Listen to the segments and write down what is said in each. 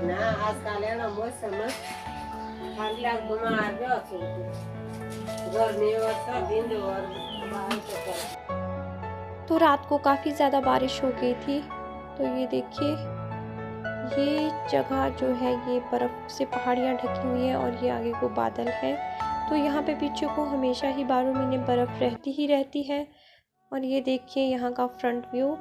ના આજકાલ એનો મોસમ ઠંડી બીમાર ગયો છું ગરમી વરસાદ ઈંદોર બહાર તો કરે। तो रात को काफ़ी ज़्यादा बारिश हो गई थी। तो ये देखिए, ये जगह जो है ये बर्फ़ से पहाड़ियाँ ढकी हुई हैं और ये आगे को बादल है। तो यहाँ पे पीछे को हमेशा ही 12 महीने बर्फ़ रहती ही रहती है। और ये देखिए यहाँ का फ्रंट व्यू।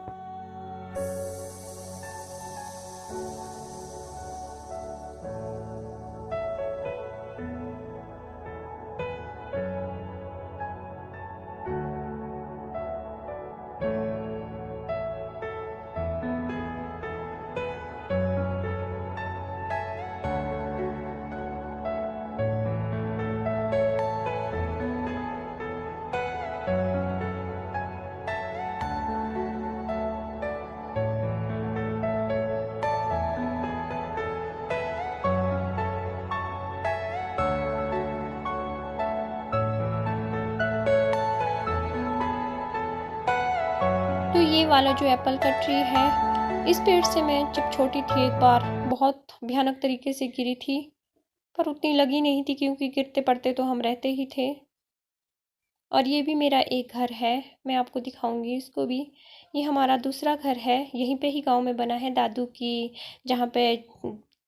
तो ये वाला जो एप्पल का ट्री है, इस पेड़ से मैं जब छोटी थी एक बार बहुत भयानक तरीके से गिरी थी, पर उतनी लगी नहीं थी क्योंकि गिरते पड़ते तो हम रहते ही थे। और ये भी मेरा एक घर है, मैं आपको दिखाऊंगी इसको भी। ये हमारा दूसरा घर है, यहीं पे ही गांव में बना है दादू की, जहाँ पे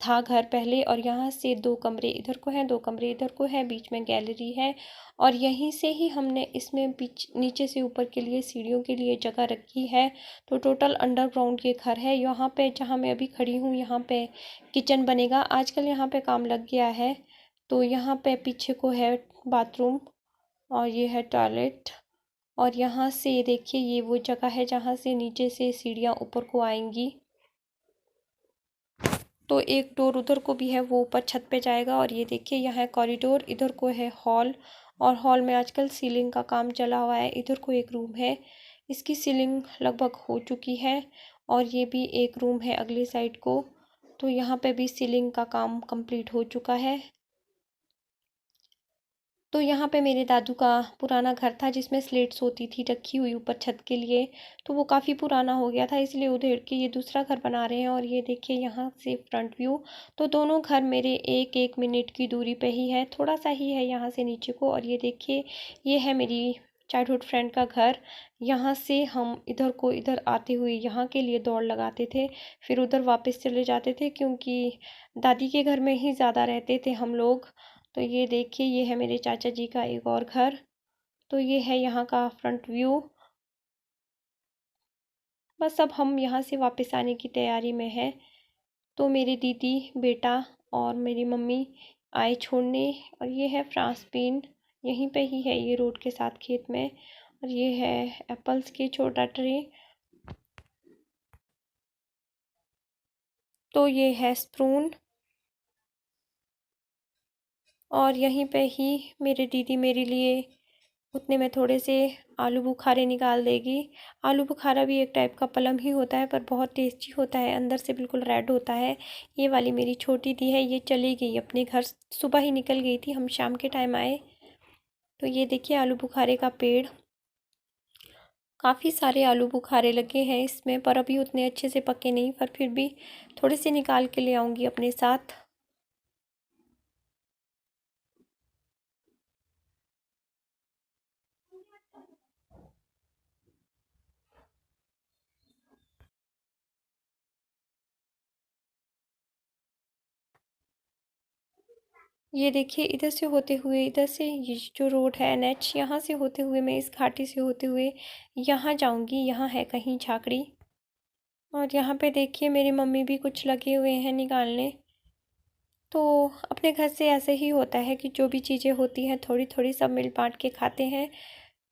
था घर पहले। और यहाँ से 2 कमरे इधर को हैं, 2 कमरे इधर को है, बीच में गैलरी है। और यहीं से ही हमने इसमें नीचे से ऊपर के लिए सीढ़ियों के लिए जगह रखी है। तो टोटल अंडरग्राउंड ये घर है। यहाँ पे जहाँ मैं अभी खड़ी हूँ यहाँ पे किचन बनेगा, आजकल यहाँ पे काम लग गया है। तो यहाँ पे पीछे को है बाथरूम और ये है टॉयलेट। और यहाँ से देखिए ये वो जगह है जहाँ से नीचे से सीढ़ियाँ ऊपर को आएंगी। तो एक डोर उधर को भी है, वो ऊपर छत पे जाएगा। और ये देखिए यहाँ है कॉरिडोर, इधर को है हॉल। और हॉल में आजकल सीलिंग का काम चला हुआ है। इधर को एक रूम है, इसकी सीलिंग लगभग हो चुकी है। और ये भी एक रूम है अगली साइड को। तो यहाँ पे भी सीलिंग का काम कंप्लीट हो चुका है। तो यहाँ पे मेरे दादू का पुराना घर था जिसमें स्लेट्स होती थी रखी हुई ऊपर छत के लिए। तो वो काफ़ी पुराना हो गया था, इसलिए उधेड़ के ये दूसरा घर बना रहे हैं। और ये देखिए यहाँ से फ्रंट व्यू। तो दोनों घर मेरे 1-1 मिनट की दूरी पे ही है, थोड़ा सा ही है यहाँ से नीचे को। और ये देखिए ये है मेरी चाइल्डहुड फ्रेंड का घर। यहाँ से हम इधर आते हुए यहाँ के लिए दौड़ लगाते थे, फिर उधर वापस चले जाते थे क्योंकि दादी के घर में ही ज़्यादा रहते थे हम लोग। तो ये देखिए ये है मेरे चाचा जी का एक और घर। तो ये है यहाँ का फ्रंट व्यू। बस अब हम यहाँ से वापस आने की तैयारी में है। तो मेरी दीदी, बेटा और मेरी मम्मी आए छोड़ने। और ये है फ्रांसबीन, यहीं पे ही है ये रोड के साथ खेत में। और ये है एप्पल्स की छोटा ट्री। तो ये है स्प्रून। और यहीं पे ही मेरी दीदी मेरे लिए उतने में थोड़े से आलू बुखारे निकाल देगी। आलू बुखारा भी एक टाइप का पलम ही होता है, पर बहुत टेस्टी होता है, अंदर से बिल्कुल रेड होता है। ये वाली मेरी छोटी दी है, ये चली गई अपने घर, सुबह ही निकल गई थी, हम शाम के टाइम आए। तो ये देखिए आलू बुखारे का पेड़, काफ़ी सारे आलू बुखारे लगे हैं इसमें, पर अभी उतने अच्छे से पके नहीं, पर फिर भी थोड़े से निकाल के ले आऊँगी अपने साथ। ये देखिए इधर से होते हुए, इधर से ये जो रोड है NH, यहाँ से होते हुए मैं इस घाटी से होते हुए यहाँ जाऊँगी। यहाँ है कहीं झाकड़ी। और यहाँ पे देखिए मेरी मम्मी भी कुछ लगे हुए हैं निकालने। तो अपने घर से ऐसे ही होता है कि जो भी चीज़ें होती हैं थोड़ी थोड़ी सब मिल बांट के खाते हैं।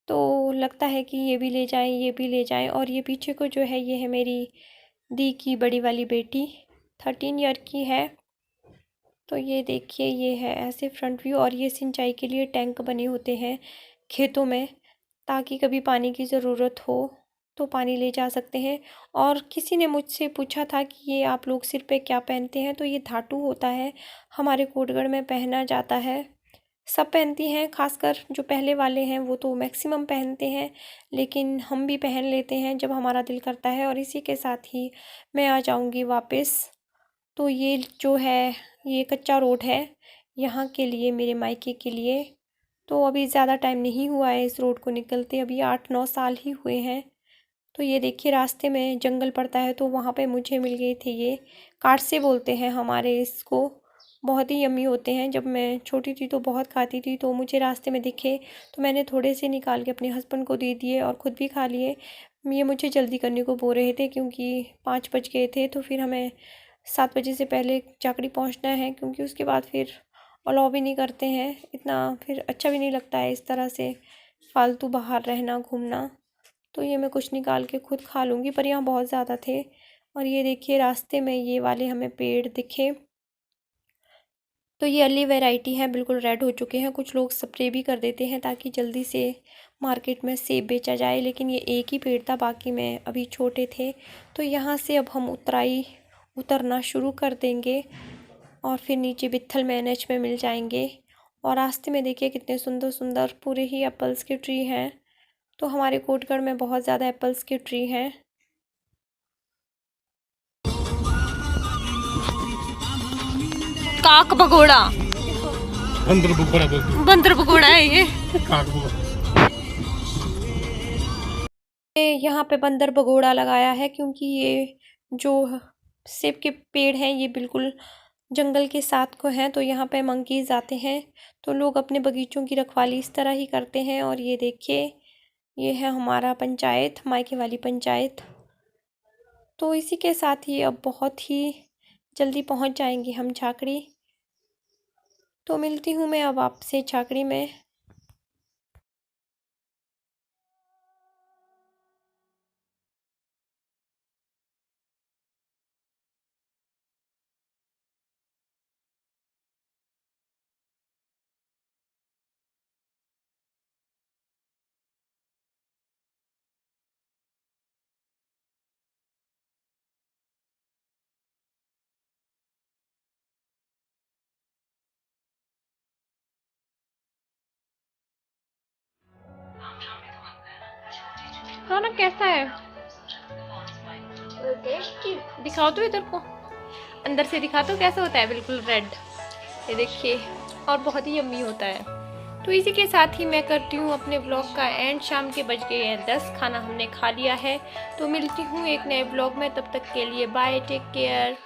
तो लगता है कि ये भी ले जाएं, ये भी ले जाएं। और ये पीछे को जो है ये है मेरी दी की बड़ी वाली बेटी, 13 ईयर की है। तो ये देखिए ये है ऐसे फ्रंट व्यू। और ये सिंचाई के लिए टैंक बने होते हैं खेतों में, ताकि कभी पानी की ज़रूरत हो तो पानी ले जा सकते हैं। और किसी ने मुझसे पूछा था कि ये आप लोग सिर पे क्या पहनते हैं, तो ये धातु होता है, हमारे कोटगढ़ में पहना जाता है। सब पहनती हैं, खासकर जो पहले वाले हैं वो तो मैक्सिमम पहनते हैं, लेकिन हम भी पहन लेते हैं जब हमारा दिल करता है। और इसी के साथ ही मैं आ जाऊंगी वापस। तो ये जो है ये कच्चा रोड है यहाँ के लिए, मेरे मायके के लिए। तो अभी ज़्यादा टाइम नहीं हुआ है इस रोड को निकलते, अभी 8-9 साल ही हुए हैं। तो ये देखिए रास्ते में जंगल पड़ता है, तो वहाँ पे मुझे मिल गए थे ये काटसे बोलते हैं हमारे इसको, बहुत ही यम्मी होते हैं। जब मैं छोटी थी तो बहुत खाती थी, तो मुझे रास्ते में दिखे तो मैंने थोड़े से निकाल के अपने हस्बैंड को दे दिए और ख़ुद भी खा लिए। ये मुझे जल्दी करने को बोल रहे थे क्योंकि 5 बज गए थे, तो फिर हमें 7 बजे से पहले चाकड़ी पहुँचना है, क्योंकि उसके बाद फिर अलाउ भी नहीं करते हैं इतना, फिर अच्छा भी नहीं लगता है इस तरह से फालतू बाहर रहना घूमना। तो ये मैं कुछ निकाल के खुद खा लूँगी, पर यहाँ बहुत ज़्यादा थे। और ये देखिए रास्ते में ये वाले हमें पेड़ दिखे, तो ये अर्ली वैरायटी है, बिल्कुल रेड हो चुके हैं। कुछ लोग स्प्रे भी कर देते हैं ताकि जल्दी से मार्केट में सेब बेचा जाए, लेकिन ये एक ही पेड़ था, बाकी में अभी छोटे थे। तो यहाँ से अब हम उतरना शुरू कर देंगे और फिर नीचे बित्थल में NH में मिल जाएंगे। और रास्ते में देखिए कितने सुंदर सुंदर पूरे ही एप्पल्स के ट्री हैं। तो हमारे कोटगढ़ में बहुत ज़्यादा एप्पल्स के ट्री हैं। काक भगोड़ा, बंदर भगोड़ा है ये। यहाँ पे बंदर भगोड़ा लगाया है क्योंकि ये जो सेब के पेड़ हैं ये बिल्कुल जंगल के साथ को हैं, तो यहाँ पे मंकीज़ आते हैं। तो लोग अपने बगीचों की रखवाली इस तरह ही करते हैं। और ये देखिए ये है हमारा पंचायत, मायके वाली पंचायत। तो इसी के साथ ही अब बहुत ही जल्दी पहुँच जाएंगे हम झाकड़ी। तो मिलती हूँ मैं अब आपसे झाकड़ी में। खाना कैसा है? टेस्टी। दिखाओ तो इधर को, अंदर से दिखा तो कैसा होता है, बिल्कुल रेड, ये देखिए, और बहुत ही यम्मी होता है। तो इसी के साथ ही मैं करती हूँ अपने ब्लॉग का एंड। शाम के बज गए हैं 10, खाना हमने खा लिया है। तो मिलती हूँ एक नए ब्लॉग में, तब तक के लिए बाय, टेक केयर।